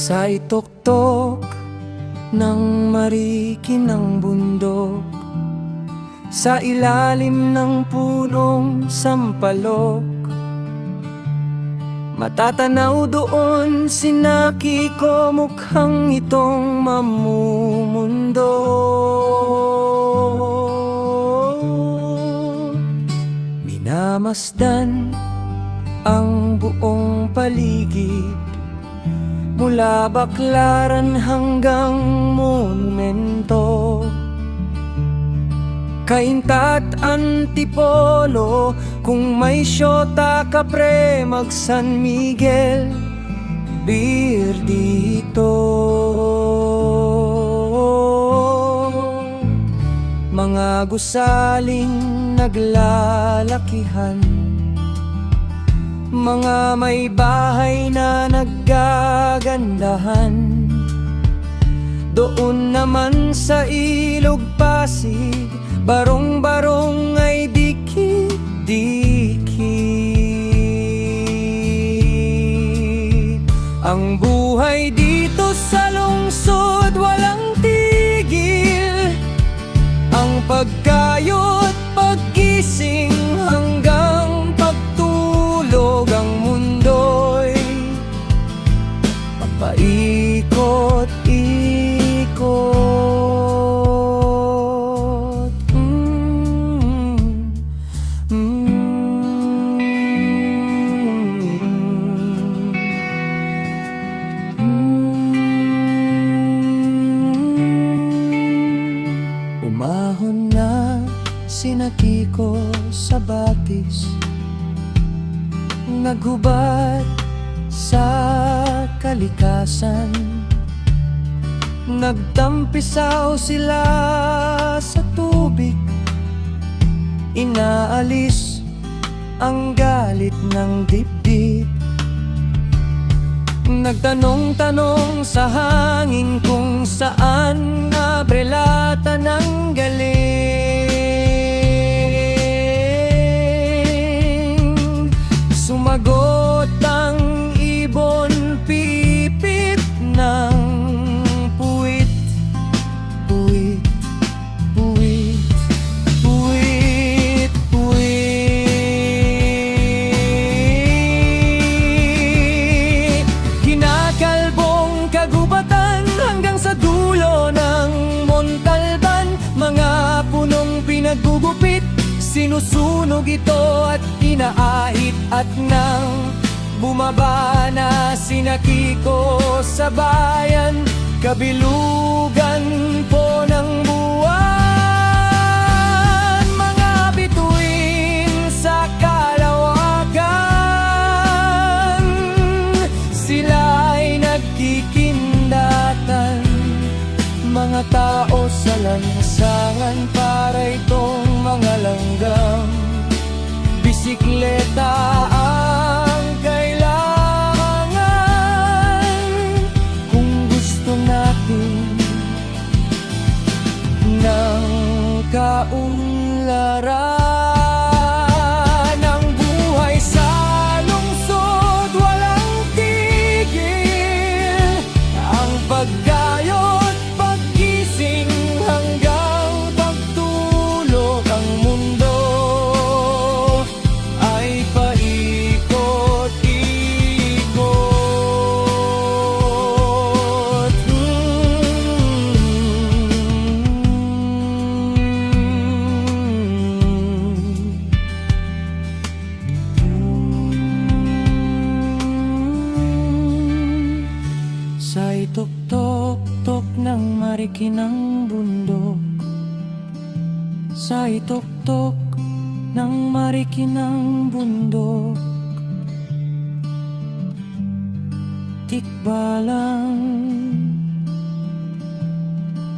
Sa ituktok ng marikinang bundok, sa ilalim ng punong sampalok, matatanaw doon si Nakiko, mukhang itong mamumundo. Minamasdan ang buong paligid, mula baklaran hanggang monumento. Kainta at Antipolo, kung may syota ka pre, mag San Miguel, beer dito. Mga gusaling naglalakihan, mga may bahay na naggagandahan. Doon naman sa Ilog Pasig, barong-barong ay dikit-dikit. Ang buhay dito sa lungsod walang tigil, ang pagkayot, paggising hanggang pagtulog, ang mundo'y papaikot-ikot. Umahon na si Nakiko sa batis, naghubad sa kalikasan. Nagtampisaw sila sa tubig, inaalis ang galit ng dibdib. Nagtanong-tanong sa hangin kung saan abrelata ng galing. Sumagot ang ibon, pipit ng puwit, puwit, puwit, puwit, puwit. Kinakalbong kagubatan hanggang sa dulo ng Montalban, mga punong pinagugupit, sinusunog ito at inaahit. At nang bumaba na si Nakiko sa bayan, kabilugan po ng buwan, mga bituin sa kalawakan, sila ay nagkikindatan. Mga tao sa lansangan, para itong mga langgam. Bisikleta ang kailangan kung gusto natin ng kaunlaran. Ang buhay sa lungsod walang tigil, ang pagkayot, paggising hanggang pagtulog, ang mundo ay paikot-ikot. Sa ituktok-tok ng marikinang bundok, sa ituktok ng marikinang bundok, tikbalang